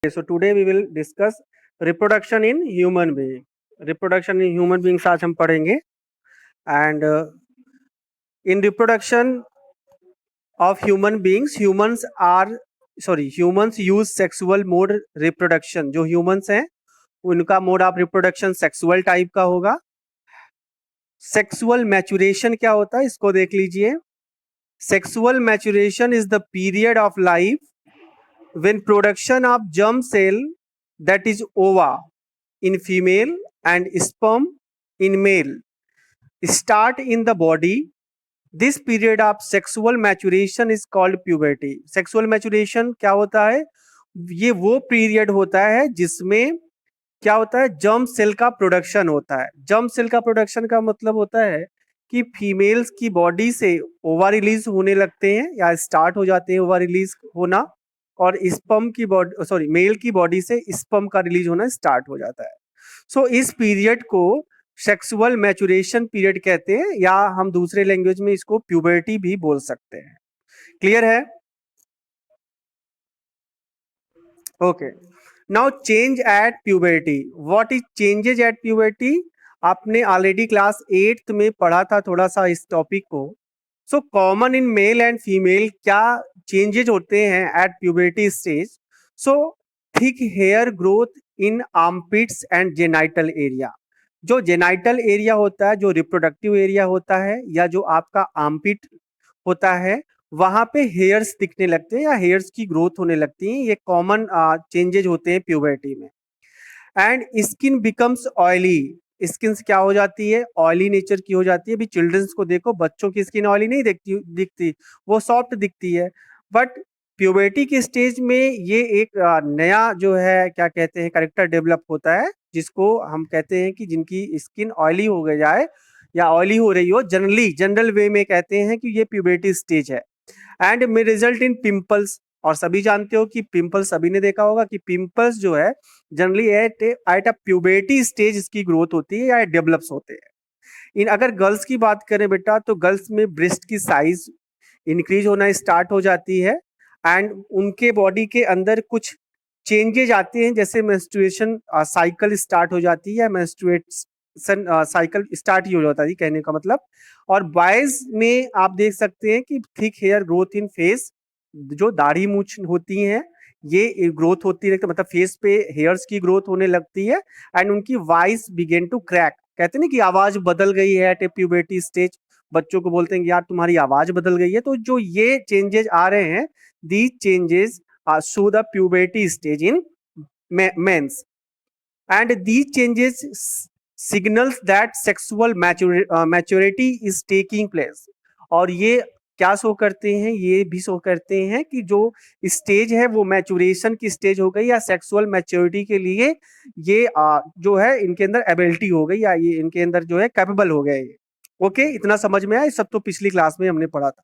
So today we will discuss reproduction in human being. Reproduction in human beings आज हम पढ़ेंगे and in reproduction of human beings, humans use sexual mode reproduction. जो humans हैं उनका mode of reproduction sexual type का होगा. Sexual maturation क्या होता है इसको देख लीजिए. Sexual maturation is the period of life when production of germ cell, that is ova, in female and sperm in male start in the body. This period of sexual maturation is called puberty. Sexual maturation क्या होता है? ये वो period होता है जिसमें क्या होता है, जर्म सेल का प्रोडक्शन होता है. जर्म सेल का प्रोडक्शन का मतलब होता है कि फीमेल्स की बॉडी से ओवा रिलीज होने लगते हैं या स्टार्ट हो जाते हैं ओवा रिलीज होना, और स्पर्म की बॉडी मेल की बॉडी से स्पर्म का रिलीज होना स्टार्ट हो जाता है. सो इस पीरियड को सेक्सुअल मैचुरेशन पीरियड कहते हैं, या हम दूसरे लैंग्वेज में इसको प्यूबर्टी भी बोल सकते हैं. क्लियर है? Okay. Now change at puberty. What is changes at puberty? आपने ऑलरेडी क्लास 8th में पढ़ा था थोड़ा सा इस टॉपिक को. So common in male and female क्या चेंजेज होते हैं at puberty stage? So thick hair growth in armpits and genital area. जो जेनाइटल एरिया होता है, जो रिप्रोडक्टिव एरिया होता है, या जो आपका आर्मपिट होता है, वहां पे हेयर्स दिखने लगते हैं या हेयर्स की ग्रोथ होने लगती है. ये कॉमन चेंजेज होते हैं प्यूबर्टी में. And skin becomes oily. Skin क्या हो जाती है? ऑयली नेचर की हो जाती है. अभी चिल्ड्रंस को देखो, बच्चों की स्किन ऑयली नहीं दिखती, वो सॉफ्ट दिखती है. बट प्यूबर्टी के स्टेज में ये एक नया जो है क्या कहते हैं कैरेक्टर डेवलप होता है, जिसको हम कहते हैं कि जिनकी स्किन ऑयली हो गई जाए या ऑयली हो रही हो, जनरल वे में कहते हैं कि ये प्यूबर्टी स्टेज है. And may result in pimples. और सभी जानते हो कि पिंपल्स, सभी ने देखा होगा कि पिंपल्स जो है generally at a puberty stage इसकी ग्रोथ होती है या डेवलप्स होते हैं. इन अगर गर्ल्स की बात करें बेटा, तो गर्ल्स में ब्रेस्ट की साइज इंक्रीज होना स्टार्ट हो जाती है एंड उनके बॉडी के अंदर कुछ चेंजेज आते हैं, जैसे मेंस्ट्रुएशन साइकिल स्टार्ट हो जाती है, मेंस्ट्रुएशन साइकिल स्टार्ट ही हो जाता है कहने का मतलब. और बॉयज में आप देख सकते हैं कि thick hair growth in face, जो दाढ़ी मूछ होती हैं ये ग्रोथ होती है, मतलब फेस पे हेयर्स की ग्रोथ होने लगती है. एंड उनकी वॉइस बिगेन टू क्रैक. कहते हैं ना कि आवाज बदल गई है एट ए प्यूबर्टी स्टेज. बच्चों को बोलते हैं कि यार तुम्हारी आवाज बदल गई है. तो जो ये चेंजेस आ रहे हैं, these changes show the puberty stage in men's, and these changes signals that sexual maturity is taking place. और ये क्या शो करते हैं? ये भी शो करते हैं कि जो स्टेज है वो मैचुरेशन की स्टेज हो गई, या सेक्सुअल मैच्योरिटी के लिए ये जो है इनके अंदर एबिलिटी हो गई, या ये इनके अंदर जो है कैपेबल हो गए. ओके, इतना समझ में आया? सब तो पिछली क्लास में हमने पढ़ा था.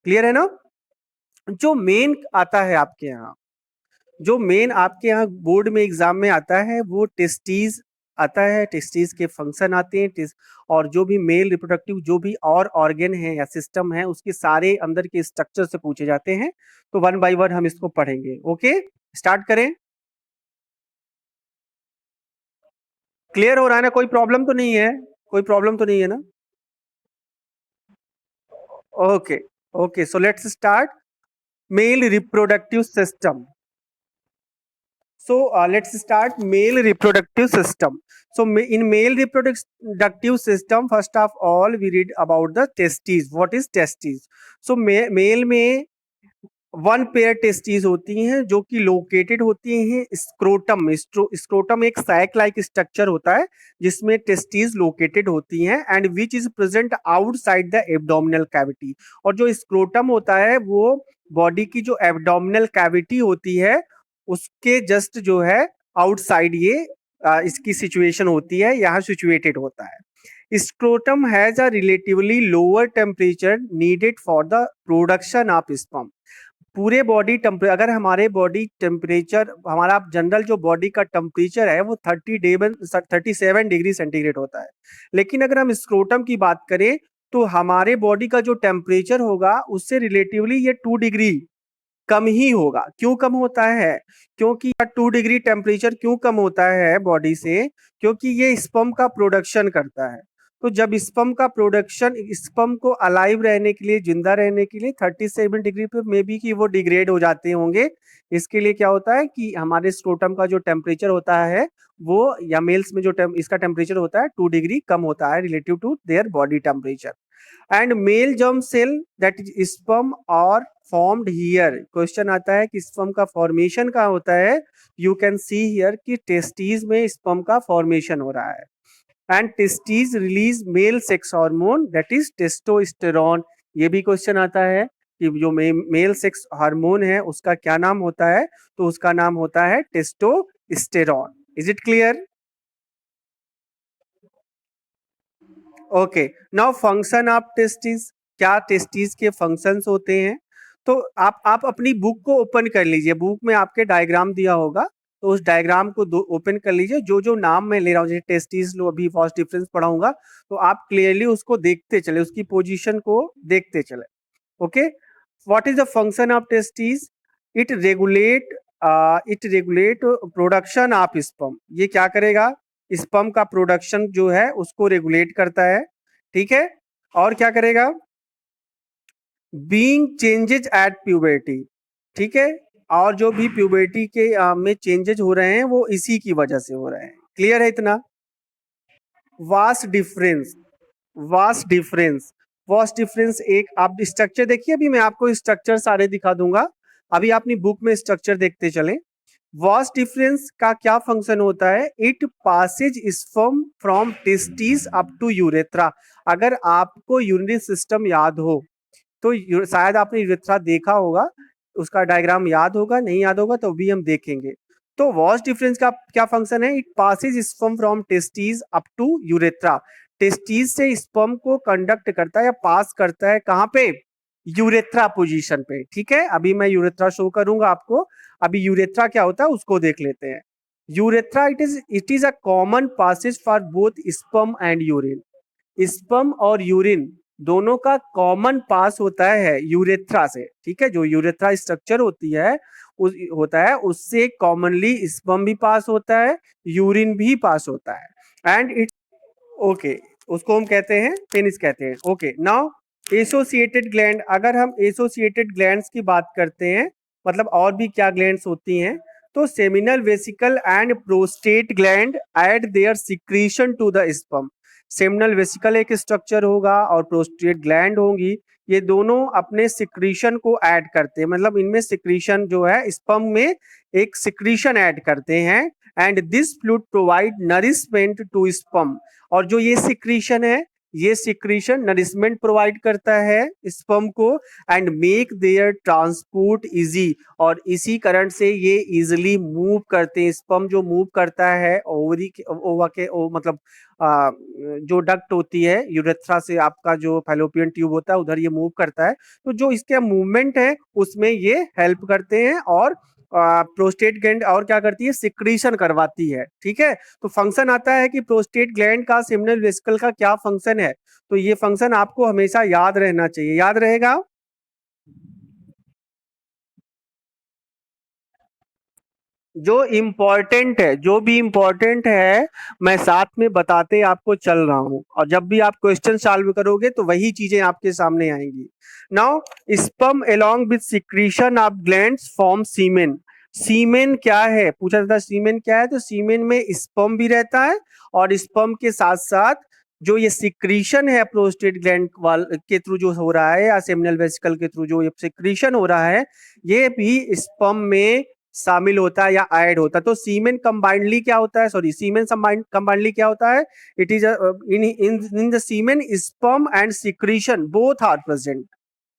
क्लियर है ना? जो मेन आता है आपके यहाँ, जो मेन आपके यहाँ बोर्ड में एग्जाम में आता है, वो टेस्टीज आता है. टेस्टीज के फंक्शन आते हैं, और जो भी मेल रिप्रोडक्टिव जो भी और ऑर्गन है या सिस्टम है, उसके सारे अंदर के स्ट्रक्चर से पूछे जाते हैं. तो वन बाय वन हम इसको पढ़ेंगे. ओके, स्टार्ट करें. क्लियर हो रहा है ना? कोई प्रॉब्लम तो नहीं है? कोई प्रॉब्लम तो नहीं है ना? Okay. Okay, so let's start. Mail reproductive system. So let's start male reproductive system. So in male reproductive system, first of all we read about the testes. What is testes? So male में one pair testes होती हैं जो कि located होती हैं scrotum में. Scrotum एक sac like structure होता है जिसमें टेस्टीज लोकेटेड होती हैं, and which is present outside the abdominal cavity. और जो स्क्रोटम होता है वो बॉडी की जो एब्डोमिनल कैविटी होती है उसके जस्ट जो है आउटसाइड ये इसकी सिचुएशन होती है, यहाँ सिचुएटेड होता है. Scrotum has a relatively lower temperature needed for the production of sperm. पूरे बॉडी टेम्परेचर, अगर हमारे बॉडी टेम्परेचर, हमारा जनरल जो बॉडी का टेम्परेचर है वो 37 डिग्री सेंटीग्रेड होता है. लेकिन अगर हम स्क्रोटम की बात करें तो हमारे बॉडी का जो टेम्परेचर होगा उससे रिलेटिवली ये 2 डिग्री कम ही होगा। क्यों कम होता है? क्योंकि 2 डिग्री टेम्परेचर क्यों कम होता है बॉडी से? क्योंकि ये स्पर्म का प्रोडक्शन करता है। तो जब स्पर्म का प्रोडक्शन, स्पर्म को अलाइव रहने के लिए, जिंदा रहने के लिए 37 डिग्री पे मे बी कि वो डिग्रेड हो जाते होंगे। इसके लिए क्या होता है कि हमारे स्क्रोटम का जो टेम्परेचर होता है वो, या मेल्स में जो इसका टेम्परेचर होता है 2 डिग्री कम होता है relative to their body temperature. And male germ cell that is sperm are formed here. Question आता है कि स्पर्म का फॉर्मेशन कहाँ होता है? यू कैन सी हियर कि टेस्टीज में स्पर्म का फॉर्मेशन हो रहा है। And testes release male sex hormone that is testosterone. ये भी क्वेश्चन आता है कि जो मेल सेक्स हार्मोन है उसका क्या नाम होता है? तो उसका नाम होता है testosterone. Is it clear? Okay, now function of testis. क्या टेस्टिस के फंक्शंस होते हैं? तो आप अपनी बुक को ओपन कर लीजिए। बुक में आपके डायग्राम दिया होगा, तो उस डायग्राम को ओपन कर लीजिए। जो जो नाम मैं ले रहा हूँ, जैसे टेस्टिस लो, अभी फर्स्ट डिफरेंस पढ़ाऊंगा, तो आप क्लियरली उसको देखते चले, उसकी पोजीशन को देखते चले। Okay, what is the function of testis? It regulate production of sperm. ये क्या करेगा? स्पर्म का प्रोडक्शन जो है उसको रेगुलेट करता है। ठीक है, और क्या करेगा? Being changes at puberty. ठीक है, और जो भी प्यूबर्टी के में चेंजेज हो रहे हैं वो इसी की वजह से हो रहे हैं। क्लियर है इतना? Vast difference, vast difference, vast difference. एक आप स्ट्रक्चर देखिए, अभी मैं आपको स्ट्रक्चर सारे दिखा दूंगा। अभी अपनी बुक में स्ट्रक्चर देखते चलें। वास्ट डिफरेंस का क्या फंक्शन होता है? It passes sperm from testis up to urethra. अगर आपको यूरिनरी सिस्टम याद हो तो शायद आपने यूरेथ्रा देखा होगा, उसका डायग्राम याद होगा, नहीं याद होगा तो भी हम देखेंगे। तो वॉश डिफरेंस का क्या फंक्शन है? It passes sperm from testes up to urethra. Testes से स्पर्म को कंडक्ट करता है या पास करता है, कहां पे? यूरेथ्रा पोजीशन पे। ठीक है, अभी मैं यूरेथ्रा शो करूंगा आपको। अभी यूरेथ्रा क्या होता है उसको देख लेते हैं। Urethra it is a common passage for both sperm and urine. Sperm और यूरिन दोनों का कॉमन पास होता है यूरेथ्रा से। ठीक है, जो यूरेथ्रा स्ट्रक्चर होती है होता है, उससे कॉमनली स्पर्म भी पास होता है, यूरिन भी पास होता है। एंड इट, ओके, उसको हम कहते हैं पेनिस कहते हैं। Okay, now associated gland. अगर हम एसोसिएटेड ग्लैंड्स की बात करते हैं, मतलब और भी क्या ग्लैंड्स होती हैं, तो seminal vesicle and prostate gland add their secretion to the sperm. Seminal vesicle एक स्ट्रक्चर होगा और प्रोस्टेट ग्लैंड होंगी। ये दोनों अपने सिक्रीशन को ऐड करते हैं, मतलब इनमें सिक्रीशन जो है स्पर्म में एक सिक्रीशन ऐड करते हैं। And this fluid provide nourishment to sperm. और जो ये सिक्रीशन है, ये सिक्रीशन नरिशमेंट प्रोवाइड करता है स्पर्म को and make their transport easy. और इसी कारण से ये इजिली मूव करते हैं। स्पर्म जो मूव करता है ओवरी के ओवा के मतलब जो डक्ट होती है यूरेथ्रा से, आपका जो फैलोपियन ट्यूब होता है उधर ये मूव करता है। तो जो इसके मूवमेंट है उसमें ये हेल्प करते हैं। और प्रोस्टेट ग्लैंड और क्या करती है? सिक्रीशन करवाती है। ठीक है, तो फंक्शन आता है कि प्रोस्टेट ग्लैंड का सेमिनल वेसिकल का क्या फंक्शन है। तो ये फंक्शन आपको हमेशा याद रहना चाहिए। याद रहेगा? जो इम्पोर्टेंट है, जो भी इम्पोर्टेंट है, मैं साथ में बताते आपको चल रहा हूं, और जब भी आप क्वेश्चन सॉल्व करोगे तो वही चीजें आपके सामने आएंगी। Now sperm along with secretion of glands form semen. Semen क्या है पूछा जाता है? सीमेन क्या है? तो सीमेन में स्पर्म भी रहता है, और स्पर्म के साथ साथ जो ये सिक्रीशन है प्रोस्टेट ग्लैंड वाल के थ्रू जो हो रहा है, या सेमिनल वेसिकल के थ्रू जो ये सिक्रीशन हो रहा है, ये भी स्पर्म में शामिल होता है या ऐड होता है। तो सीमेन कंबाइंडली क्या होता है? सॉरी, सीमेन कंबाइंडली क्या होता है? It is in the semen sperm and secretion both are present,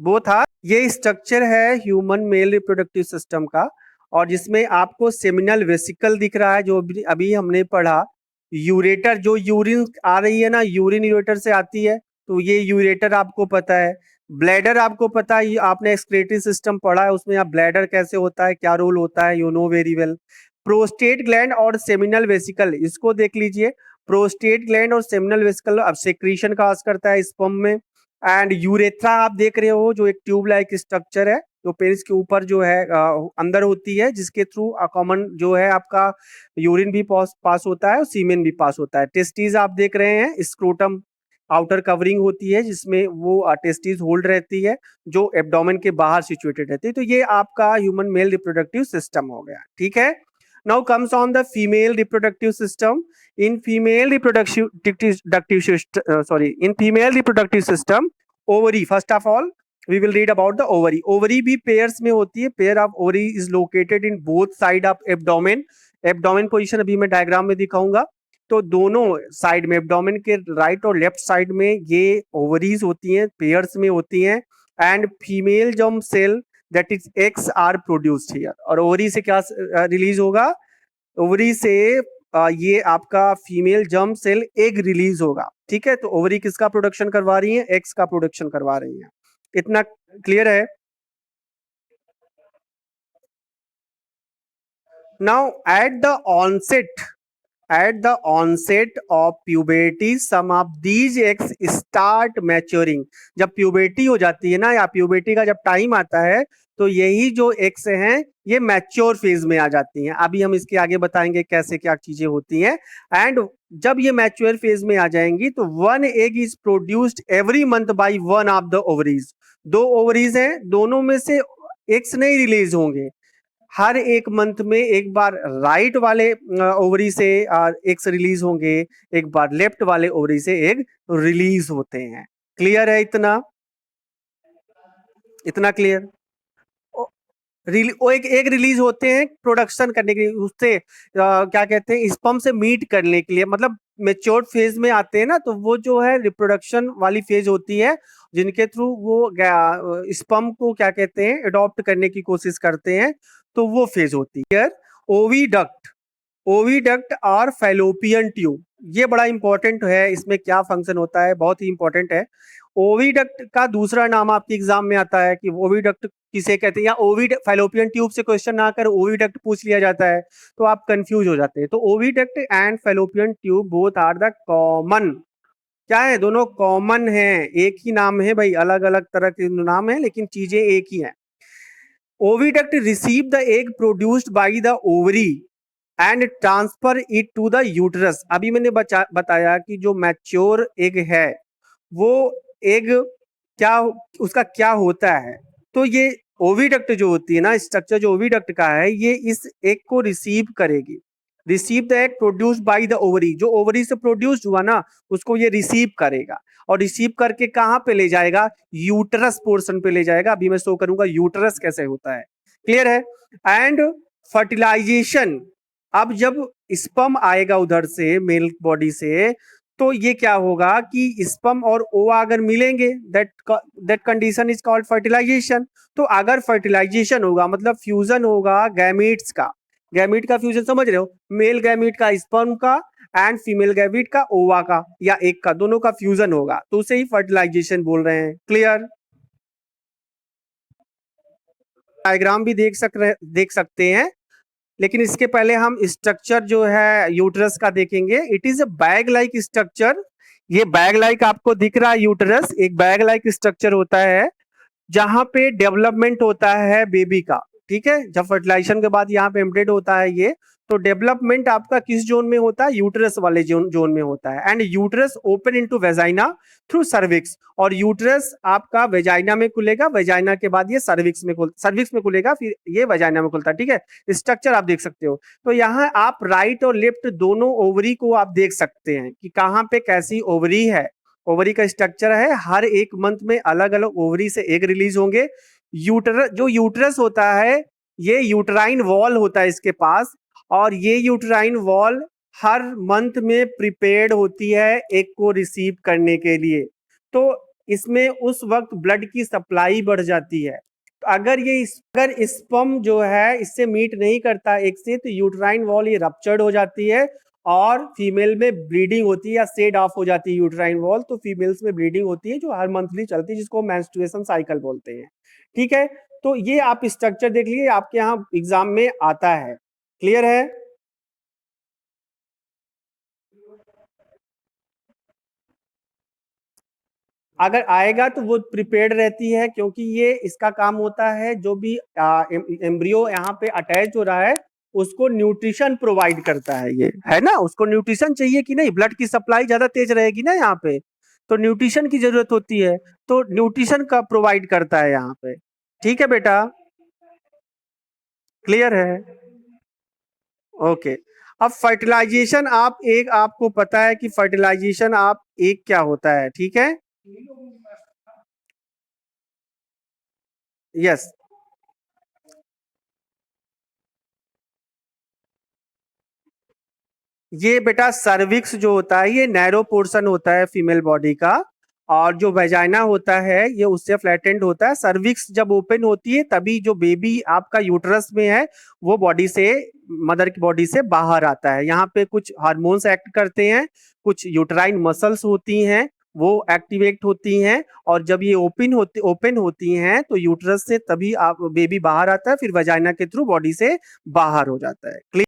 both are. ये स्ट्रक्चर है ह्यूमन मेल रिप्रोडक्टिव सिस्टम का, और जिसमें आपको सेमिनल वेसिकल दिख रहा है जो अभी हमने पढ़ा। यूरेटर, जो यूरिन आ रही है ना, यूरिन यूरेटर से आती है, तो ये यूरेटर आपको पता है। ब्लैडर आपको पता है, आपने एक्सक्रीटरी सिस्टम पढ़ा है, उसमें आप ब्लैडर कैसे होता है, क्या रोल होता है, you know very well. Prostate gland और सेमिनल वेसिकल, इसको देख लीजिए। प्रोस्टेट ग्लैंड और सेमिनल वेसिकल अब सेक्रीशन का करता है स्पर्म में। एंड यूरेथ्रा आप देख रहे हो जो एक ट्यूब लाइक स्ट्रक्चर है, तो पेनिस के ऊपर जो है अंदर होती है, जिसके थ्रू कॉमन जो है आपका यूरिन भी पास होता है और सीमेन भी पास होता है। टेस्टिस आप देख रहे हैं, स्क्रोटम आउटर कवरिंग होती है जिसमें वो टेस्टिस होल्ड रहती है, जो एब्डोमेन के बाहर सिचुएटेड रहती है। तो ये आपका ह्यूमन मेल रिप्रोडक्टिव सिस्टम हो गया, ठीक है। Now comes on the female reproductive system. in female reproductive sorry, in female reproductive system, ovary, first of all we will read about the ovary. ovary भी pairs में होती है। pair of ovary is located in both side of abdomen। abdomen position अभी मैं diagram में दिखाऊंगा। तो दोनों साइड में, एब्डोमेन के राइट और लेफ्ट साइड में ये ओवरीज होती हैं, पेयर्स में होती हैं। And female germ cell that is eggs are produced here. और ओवरी से क्या रिलीज होगा? ओवरी से ये आपका female germ cell egg release होगा, ठीक है। तो ओवरी किसका प्रोडक्शन करवा रही है? एक्स का प्रोडक्शन करवा रही है। इतना क्लियर है? Now at the onset of puberty some of these eggs start maturing। जब प्यूबर्टी हो जाती है ना, या प्यूबर्टी का जब टाइम आता है, तो यही जो एग्स हैं ये मैच्योर फेज में आ जाती हैं। अभी हम इसके आगे बताएंगे कैसे क्या चीजें होती हैं। एंड जब ये मैच्योर फेज में आ जाएंगी तो one egg is produced every month by one of the ovaries. दो ओवरीज हैं, दोनों में से एग्स नहीं रिलीज होंगे। हर एक मंथ में एक बार राइट वाले ओवरी से एग्स रिलीज होंगे, एक बार लेफ्ट वाले ओवरी से एग रिलीज होते हैं। क्लियर है इतना? इतना क्लियर? वो एक रिलीज होते हैं प्रोडक्शन करने के लिए, उससे क्या कहते हैं, स्पर्म से मीट करने के लिए, मतलब मेच्योर्ड फेज में आते हैं ना, तो वो जो है रिप्रोडक्शन वाली फेज होती है, जिनके थ्रू वो स्पर्म को क्या कहते हैं, अडॉप्ट करने की कोशिश करते हैं। तो वो फेज होती है। ओविडक्ट, ओविडक्ट और फैलोपियन ट्यूब, ये बड़ा इंपॉर्टेंट है। इसमें क्या फंक्शन होता है, बहुत ही इंपॉर्टेंट है। ओविडक्ट का दूसरा नाम आपके एग्जाम में आता है कि ओविडक्ट किसे कहते हैं, या ओविड फैलोपियन ट्यूब से क्वेश्चन ना कर ओविडक्ट पूछ लिया जाता है तो आप कंफ्यूज हो जाते हैं। तो oviduct and fallopian tube both are the common, क्या है, दोनों कॉमन है। एक ही नाम है भाई, अलग अलग तरह के नाम है लेकिन चीजें एक ही है। Oviduct receive the egg produced by the ovary and transfer it to the uterus. अभी मैंने बताया कि जो मैच्योर एग है वो एग क्या, उसका क्या होता है। तो ये ओविडक्ट जो होती है ना, स्ट्रक्चर जो ओविडक्ट का है, ये इस एग को रिसीव करेगी। Receive the egg produced by the ovary, जो ओवरी से प्रोड्यूस्ड हुआ ना उसको ये रिसीव करेगा, और रिसीव करके कहां पे ले जाएगा? यूटरस पोर्शन पे ले जाएगा। अभी मैं शो करूंगा यूटरस कैसे होता है। क्लियर है? एंड फर्टिलाइजेशन, अब जब स्पर्म आएगा उधर से मेल बॉडी से, तो ये क्या होगा कि स्पर्म और ओवा अगर मिलेंगे, that condition is called fertilization. तो अगर फर्टिलाइजेशन होगा मतलब फ्यूजन होगा गैमीट्स का, गैमीट का फ्यूजन समझ रहे हो, मेल गैमीट का स्पर्म का एंड फीमेल गैमीट का ओवा का या एक का, दोनों का फ्यूजन होगा, तो उसे ही फर्टिलाइजेशन बोल रहे हैं। क्लियर? डायग्राम भी देख सकते हैं, लेकिन इसके पहले हम स्ट्रक्चर जो है यूटरस का देखेंगे। It is a bag like structure. ये बैग लाइक आपको दिख रहा है, यूटरस एक बैग लाइक स्ट्रक्चर होता है जहां पे डेवलपमेंट होता है बेबी का, ठीक है। जब फर्टिलाइजेशन के बाद यहाँ पे एम्प्टेड होता है ये, तो डेवलपमेंट आपका किस जोन में होता है? यूटरस वाले जोन में होता है। And uterus open into vagina through cervix, और यूटरस आपका वेजाइना में खुलेगा, वेजाइना के बाद ये सर्विक्स में खुलेगा, फिर ये वेजाइना में खुलता है, ठीक है। स्ट्रक्चर आप देख सकते हो। तो यहाँ आप राइट और लेफ्ट दोनों ओवरी को आप देख सकते हैं कि कहाँ पे कैसी ओवरी है। ओवरी का स्ट्रक्चर है, हर एक मंथ में अलग अलग ओवरी से एग रिलीज होंगे। यूटरस होता है, ये यूटराइन वॉल होता है इसके पास, और ये यूटराइन वॉल हर मंथ में प्रिपेयर्ड होती है एग को रिसीव करने के लिए। तो इसमें उस वक्त ब्लड की सप्लाई बढ़ जाती है। तो अगर स्पर्म जो है इससे मीट नहीं करता एग से, तो यूटराइन वॉल ये रप्चर्ड हो जाती है और फीमेल में ब्लीडिंग होती है या सेड ऑफ हो जाती है यूटराइन वॉल। तो फीमेल्स में ब्लीडिंग होती है जो हर मंथली चलती है, जिसको मेंस्ट्रुएशन साइकिल बोलते हैं, ठीक है। तो ये आप स्ट्रक्चर देख लीजिए, आपके यहाँ एग्जाम में आता है। क्लियर है? अगर आएगा तो वो प्रिपेयर्ड रहती है, क्योंकि ये इसका काम होता है जो भी एम्ब्रियो यहाँ पे अटैच हो रहा है उसको न्यूट्रिशन प्रोवाइड करता है। ये है ना, उसको न्यूट्रिशन चाहिए कि नहीं, ब्लड की सप्लाई ज्यादा तेज रहेगी ना यहाँ पे, तो न्यूट्रिशन की जरूरत होती है, तो न्यूट्रिशन का प्रोवाइड करता है यहाँ पे। ठीक है बेटा, क्लियर है? ओके। अब फर्टिलाइजेशन, आप एक, आपको पता है कि फर्टिलाइजेशन आप एक क्या होता है, ठीक है? यस। ये बेटा सर्विक्स जो होता है ये नैरो पोर्शन होता है फीमेल बॉडी का, और जो वेजाइना होता है ये उससे फ्लैटेंड होता है। सर्विक्स जब ओपन होती है तभी जो बेबी आपका यूटरस में है वो बॉडी से, मदर की बॉडी से बाहर आता है। यहाँ पे कुछ हार्मोन्स एक्ट करते हैं, कुछ यूटराइन मसल्स होती हैं वो एक्टिवेट होती हैं, और जब ये ओपन होती हैं तो यूटरस से तभी आप बेबी बाहर आता है, फिर वेजाइना के थ्रू बॉडी से बाहर हो जाता है।